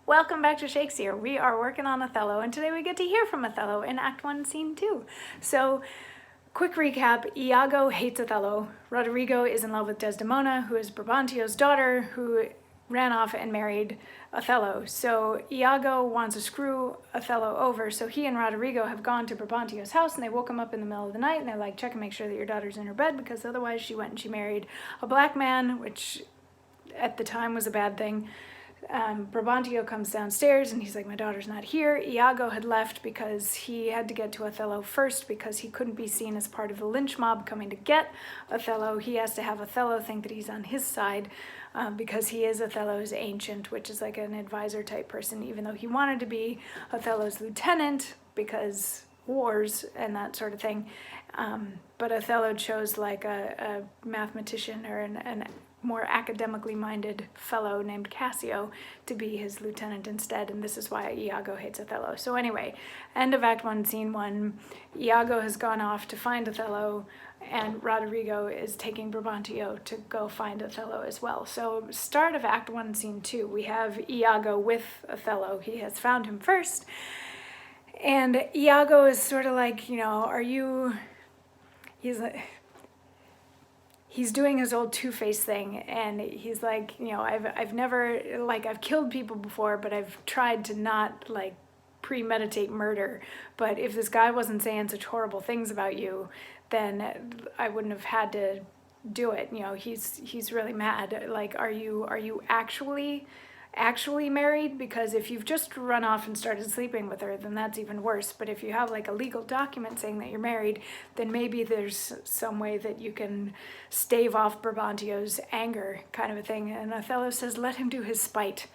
Welcome back to Shakesyear. We are working on Othello, and today we get to hear from Othello in Act 1, Scene 2. So, quick recap, Iago hates Othello. Roderigo is in love with Desdemona, who is Brabantio's daughter, who ran off and married Othello. So Iago wants to screw Othello over, so he and Roderigo have gone to Brabantio's house, and they woke him up in the middle of the night, and they're like, check and make sure that your daughter's in her bed, because otherwise she went and she married a black man, which at the time was a bad thing. Brabantio comes downstairs and he's like, my daughter's not here. Iago had left because he had to get to Othello first because he couldn't be seen as part of the lynch mob coming to get Othello. He has to have Othello think that he's on his side because he is Othello's ancient, which is like an advisor type person, even though he wanted to be Othello's lieutenant because wars and that sort of thing. But Othello chose like a mathematician or an more academically minded fellow named Cassio to be his lieutenant instead, and this is why Iago hates Othello. So anyway, end of Act 1, Scene 1, Iago has gone off to find Othello, and Roderigo is taking Brabantio to go find Othello as well. So start of Act 1, Scene 2, we have Iago with Othello. He has found him first, and Iago is sort of like, you know, he's doing his old two-faced thing, and he's like, you know, I've never, like, I've killed people before, but I've tried to not, like, premeditate murder. But if this guy wasn't saying such horrible things about you, then I wouldn't have had to do it. You know, he's really mad. Like, are you actually married? Because if you've just run off and started sleeping with her, then that's even worse. But if you have like a legal document saying that you're married, then maybe there's some way that you can stave off Brabantio's anger, kind of a thing. And Othello says, let him do his spite.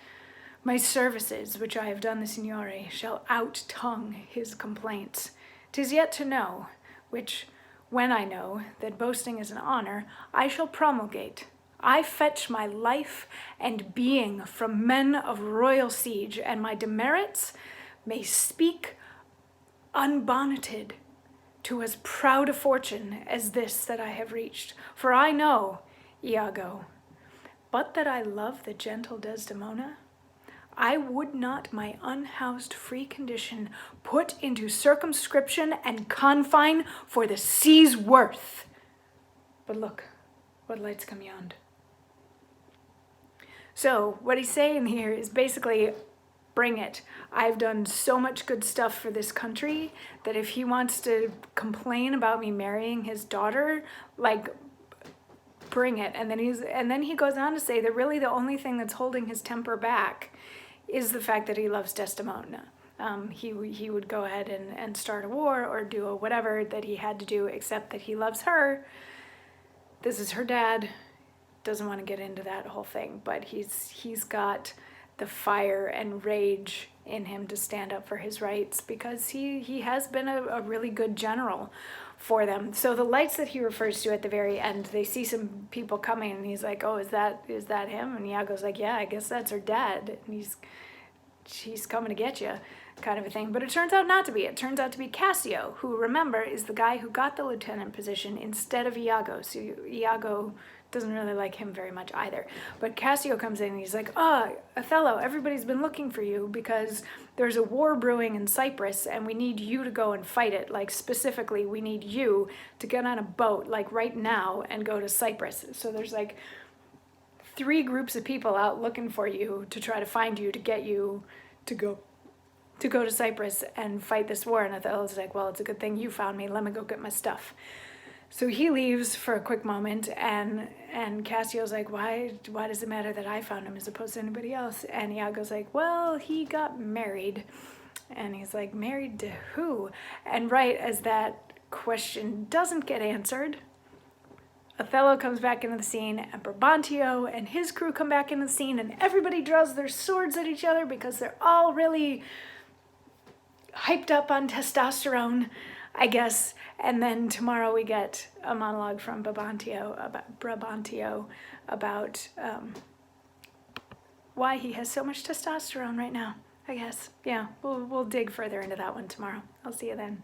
My services, which I have done the signore, shall out-tongue his complaints. 'Tis yet to know, which, when I know that boasting is an honor, I shall promulgate. I fetch my life and being from men of royal siege, and my demerits may speak unbonneted to as proud a fortune as this that I have reached. For I know, Iago, but that I love the gentle Desdemona, I would not my unhoused free condition put into circumscription and confine for the sea's worth. But look, what lights come yond. So what he's saying here is basically, bring it. I've done so much good stuff for this country that if he wants to complain about me marrying his daughter, like, bring it. And then he goes on to say that really the only thing that's holding his temper back is the fact that he loves Desdemona. He would go ahead and start a war or do a whatever that he had to do, except that he loves her. This is her dad. Doesn't want to get into that whole thing, but he's got the fire and rage in him to stand up for his rights because he has been a really good general for them. So the lights that he refers to at the very end, they see some people coming, and he's like, oh, is that him? And Iago's like, yeah, I guess that's her dad, and she's coming to get you, kind of a thing. But it turns out not to be. It turns out to be Cassio, who, remember, is the guy who got the lieutenant position instead of Iago. So Iago doesn't really like him very much either. But Cassio comes in and he's like, Othello, everybody's been looking for you because there's a war brewing in Cyprus and we need you to go and fight it. Like, specifically, we need you to get on a boat, like, right now and go to Cyprus. So there's like 3 groups of people out looking for you to try to find you, to get you to go to Cyprus and fight this war. And Othello's like, well, it's a good thing you found me. Let me go get my stuff. So he leaves for a quick moment, and Cassio's like, why does it matter that I found him as opposed to anybody else? And Iago's like, well, he got married. And he's like, married to who? And right as that question doesn't get answered, Othello comes back into the scene, and Brabantio and his crew come back into the scene, and everybody draws their swords at each other because they're all really hyped up on testosterone, I guess. And then tomorrow we get a monologue from Brabantio about why he has so much testosterone right now, I guess. Yeah, we'll dig further into that one tomorrow. I'll see you then.